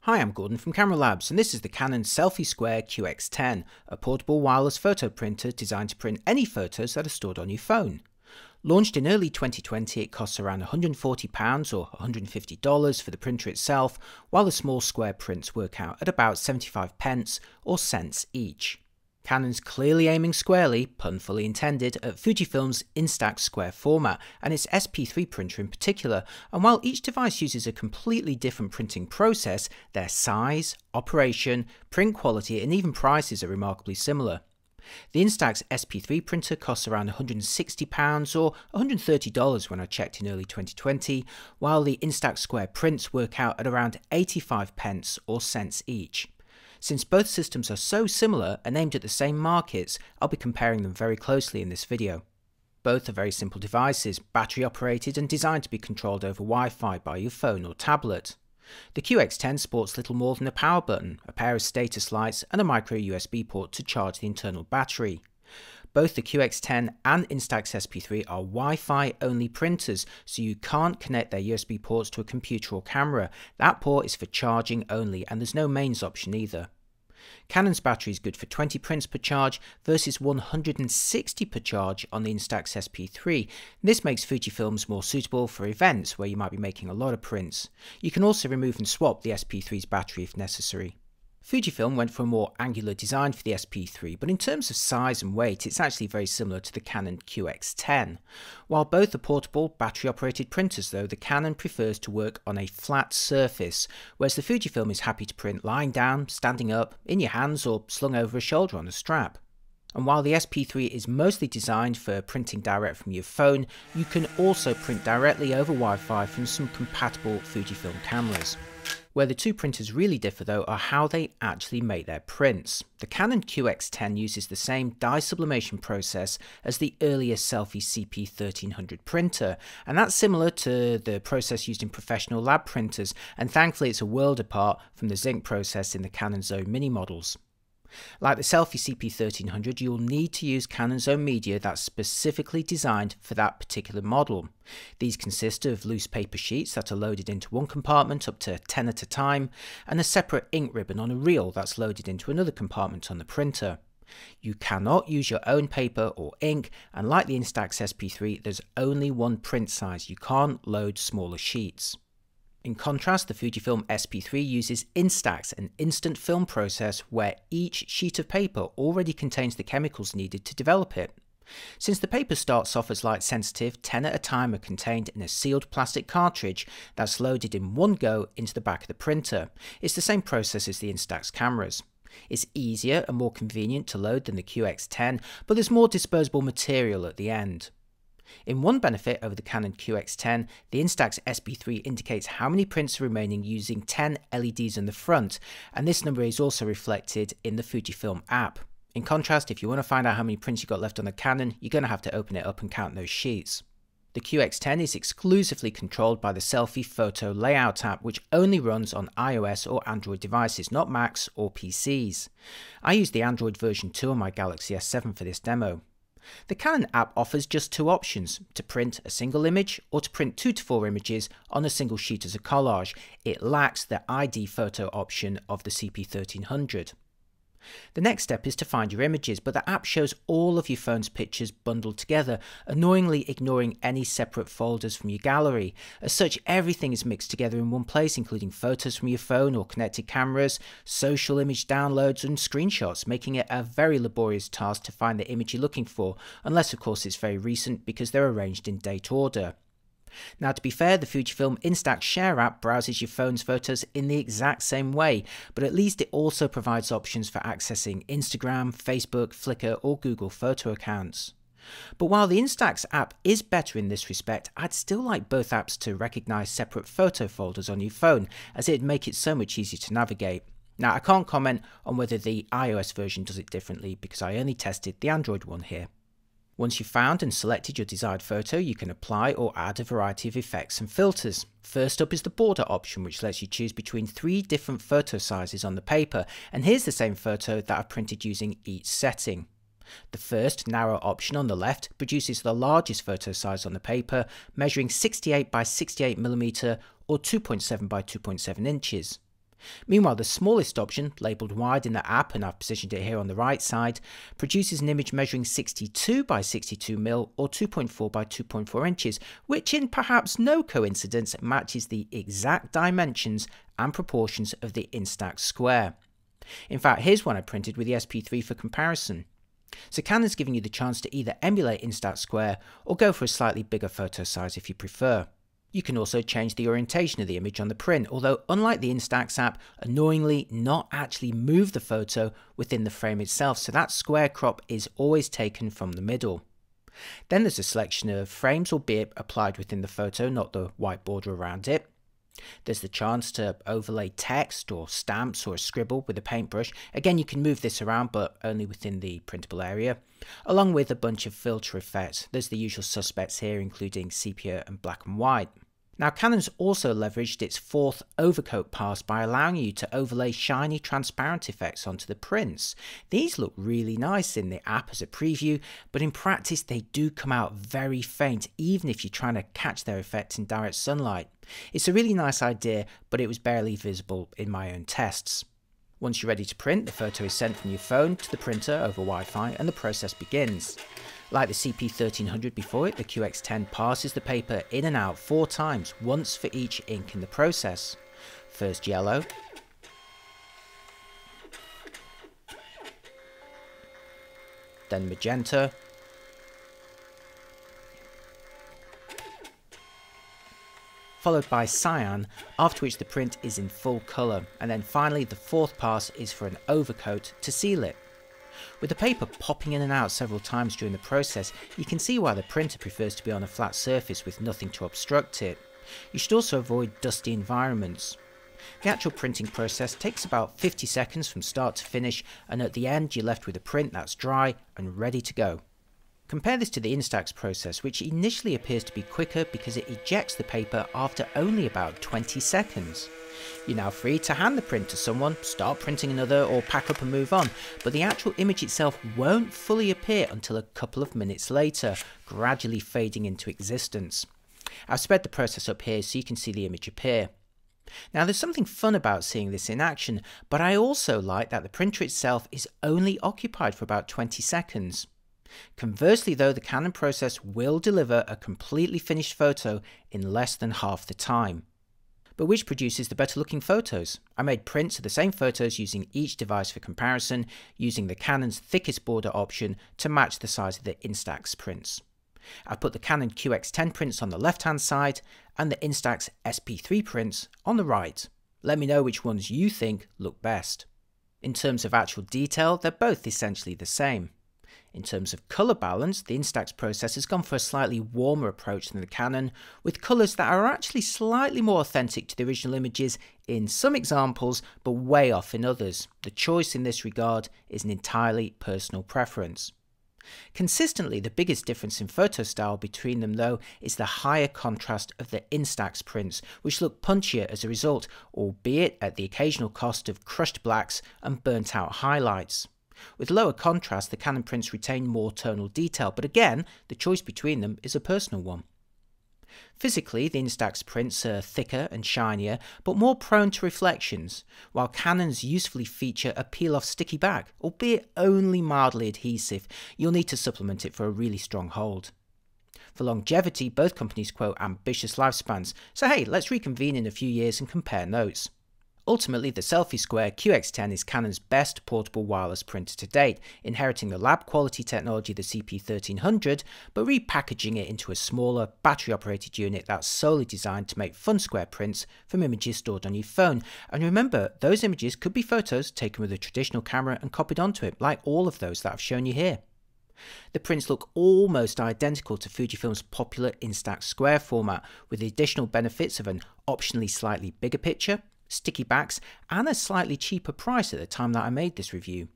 Hi, I'm Gordon from Camera Labs, and this is the Canon SELPHY Square QX10, a portable wireless photo printer designed to print any photos that are stored on your phone. Launched in early 2020, it costs around £140 or $150 for the printer itself, while the small square prints work out at about 75 pence or cents each. Canon's clearly aiming squarely, pun fully intended, at Fujifilm's INSTAX Square format and its SP-3 printer in particular, and while each device uses a completely different printing process, their size, operation, print quality and even prices are remarkably similar. The INSTAX SP-3 printer costs around £160 or $130 when I checked in early 2020, while the INSTAX Square prints work out at around 85 pence or cents each. Since both systems are so similar and aimed at the same markets, I'll be comparing them very closely in this video. Both are very simple devices, battery operated and designed to be controlled over Wi-Fi by your phone or tablet. The QX10 sports little more than a power button, a pair of status lights and a micro USB port to charge the internal battery. Both the QX10 and INSTAX SP-3 are Wi-Fi only printers, so you can't connect their USB ports to a computer or camera. That port is for charging only, and there's no mains option either. Canon's battery is good for 20 prints per charge versus 160 per charge on the INSTAX SP-3. This makes Fujifilm's more suitable for events where you might be making a lot of prints. You can also remove and swap the SP-3's battery if necessary. Fujifilm went for a more angular design for the SP-3, but in terms of size and weight, it's actually very similar to the Canon QX10. While both are portable, battery-operated printers though, the Canon prefers to work on a flat surface, whereas the Fujifilm is happy to print lying down, standing up, in your hands or slung over a shoulder on a strap. And while the SP-3 is mostly designed for printing direct from your phone, you can also print directly over Wi-Fi from some compatible Fujifilm cameras. Where the two printers really differ though are how they actually make their prints. The Canon QX10 uses the same dye sublimation process as the earlier Selfie CP-1300 printer, and that's similar to the process used in professional lab printers, and thankfully it's a world apart from the zinc process in the Canon's own mini models. Like the Selfie CP-1300, you'll need to use Canon's own media that's specifically designed for that particular model. These consist of loose paper sheets that are loaded into one compartment up to 10 at a time, and a separate ink ribbon on a reel that's loaded into another compartment on the printer. You cannot use your own paper or ink, and like the INSTAX SP-3, there's only one print size. You can't load smaller sheets. In contrast, the Fujifilm SP-3 uses INSTAX, an instant film process where each sheet of paper already contains the chemicals needed to develop it. Since the paper starts off as light sensitive, 10 at a time are contained in a sealed plastic cartridge that's loaded in one go into the back of the printer. It's the same process as the INSTAX cameras. It's easier and more convenient to load than the QX10, but there's more disposable material at the end. In one benefit over the Canon QX10, the INSTAX SP-3 indicates how many prints are remaining using 10 LEDs in the front, and this number is also reflected in the Fujifilm app. In contrast, if you want to find out how many prints you've got left on the Canon, you're going to have to open it up and count those sheets. The QX10 is exclusively controlled by the Selfie Photo Layout app, which only runs on iOS or Android devices, not Macs or PCs. I use the Android version 2 on my Galaxy S7 for this demo. The Canon app offers just two options, to print a single image or to print 2 to 4 images on a single sheet as a collage. It lacks the ID photo option of the CP-1300. The next step is to find your images, but the app shows all of your phone's pictures bundled together, annoyingly ignoring any separate folders from your gallery. As such, everything is mixed together in one place, including photos from your phone or connected cameras, social image downloads and screenshots, making it a very laborious task to find the image you're looking for, unless of course it's very recent because they're arranged in date order. Now, to be fair, the Fujifilm INSTAX Share app browses your phone's photos in the exact same way, but at least it also provides options for accessing Instagram, Facebook, Flickr or Google photo accounts. But while the INSTAX app is better in this respect, I'd still like both apps to recognise separate photo folders on your phone, as it'd make it so much easier to navigate. Now, I can't comment on whether the iOS version does it differently because I only tested the Android one here. Once you've found and selected your desired photo, you can apply or add a variety of effects and filters. First up is the border option, which lets you choose between 3 different photo sizes on the paper, and here's the same photo that I've printed using each setting. The first, narrow option on the left, produces the largest photo size on the paper, measuring 68 by 68mm or 2.7 by 2.7 inches. Meanwhile, the smallest option, labelled wide in the app, and I've positioned it here on the right side, produces an image measuring 62 by 62mm or 2.4 by 2.4 inches, which in perhaps no coincidence matches the exact dimensions and proportions of the INSTAX Square. In fact, here's one I printed with the SP3 for comparison. So Canon's giving you the chance to either emulate INSTAX Square or go for a slightly bigger photo size if you prefer. You can also change the orientation of the image on the print, although unlike the INSTAX app, annoyingly not actually move the photo within the frame itself, so that square crop is always taken from the middle. Then there's a selection of frames or bit applied within the photo, not the white border around it. There's the chance to overlay text or stamps or a scribble with a paintbrush. Again, you can move this around, but only within the printable area, along with a bunch of filter effects. There's the usual suspects here, including sepia and black and white. Now, Canon's also leveraged its fourth overcoat pass by allowing you to overlay shiny transparent effects onto the prints. These look really nice in the app as a preview, but in practice they do come out very faint, even if you're trying to catch their effects in direct sunlight. It's a really nice idea, but it was barely visible in my own tests. Once you're ready to print, the photo is sent from your phone to the printer over Wi-Fi and the process begins. Like the CP1300 before it, the QX10 passes the paper in and out 4 times, once for each ink in the process. First yellow, then magenta, followed by cyan, after which the print is in full colour, and then finally the fourth pass is for an overcoat to seal it. With the paper popping in and out several times during the process, you can see why the printer prefers to be on a flat surface with nothing to obstruct it. You should also avoid dusty environments. The actual printing process takes about 50 seconds from start to finish, and at the end you're left with a print that's dry and ready to go. Compare this to the INSTAX process, which initially appears to be quicker because it ejects the paper after only about 20 seconds. You're now free to hand the print to someone, start printing another, or pack up and move on, but the actual image itself won't fully appear until a couple of minutes later, gradually fading into existence. I've sped the process up here so you can see the image appear. Now there's something fun about seeing this in action, but I also like that the printer itself is only occupied for about 20 seconds. Conversely though, the Canon process will deliver a completely finished photo in less than half the time. But which produces the better looking photos? I made prints of the same photos using each device for comparison, using the Canon's thickest border option to match the size of the INSTAX prints. I put the Canon QX10 prints on the left hand side and the INSTAX SP-3 prints on the right. Let me know which ones you think look best. In terms of actual detail, they're both essentially the same. In terms of colour balance, the INSTAX process has gone for a slightly warmer approach than the Canon, with colours that are actually slightly more authentic to the original images in some examples, but way off in others. The choice in this regard is an entirely personal preference. Consistently, the biggest difference in photo style between them though is the higher contrast of the INSTAX prints, which look punchier as a result, albeit at the occasional cost of crushed blacks and burnt out highlights. With lower contrast, the Canon prints retain more tonal detail, but again, the choice between them is a personal one. Physically, the INSTAX prints are thicker and shinier, but more prone to reflections, while Canon's usefully feature a peel-off sticky back, albeit only mildly adhesive. You'll need to supplement it for a really strong hold. For longevity, both companies quote ambitious lifespans, so hey, let's reconvene in a few years and compare notes. Ultimately, the SELPHY Square QX10 is Canon's best portable wireless printer to date, inheriting the lab quality technology of the CP1300, but repackaging it into a smaller, battery-operated unit that's solely designed to make fun square prints from images stored on your phone. And remember, those images could be photos taken with a traditional camera and copied onto it, like all of those that I've shown you here. The prints look almost identical to Fujifilm's popular INSTAX Square format, with the additional benefits of an optionally slightly bigger picture, sticky backs, and a slightly cheaper price at the time that I made this review.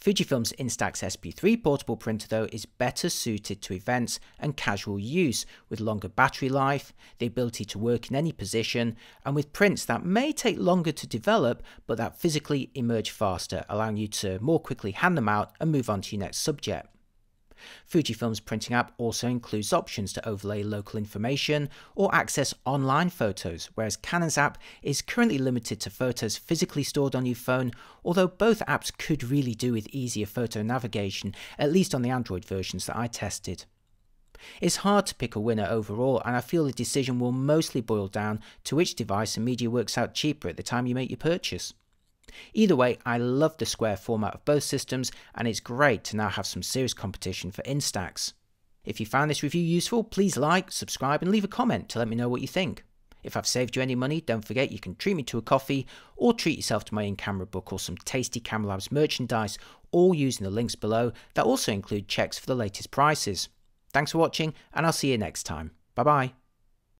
Fujifilm's INSTAX SP-3 portable printer though is better suited to events and casual use, with longer battery life, the ability to work in any position, and with prints that may take longer to develop but that physically emerge faster, allowing you to more quickly hand them out and move on to your next subject. Fujifilm's printing app also includes options to overlay local information or access online photos, whereas Canon's app is currently limited to photos physically stored on your phone, although both apps could really do with easier photo navigation, at least on the Android versions that I tested. It's hard to pick a winner overall, and I feel the decision will mostly boil down to which device and media works out cheaper at the time you make your purchase. Either way, I love the square format of both systems, and it's great to now have some serious competition for INSTAX. If you found this review useful, please like, subscribe and leave a comment to let me know what you think. If I've saved you any money, don't forget you can treat me to a coffee or treat yourself to my in-camera book or some tasty Camera Labs merchandise, all using the links below that also include checks for the latest prices. Thanks for watching, and I'll see you next time. Bye bye.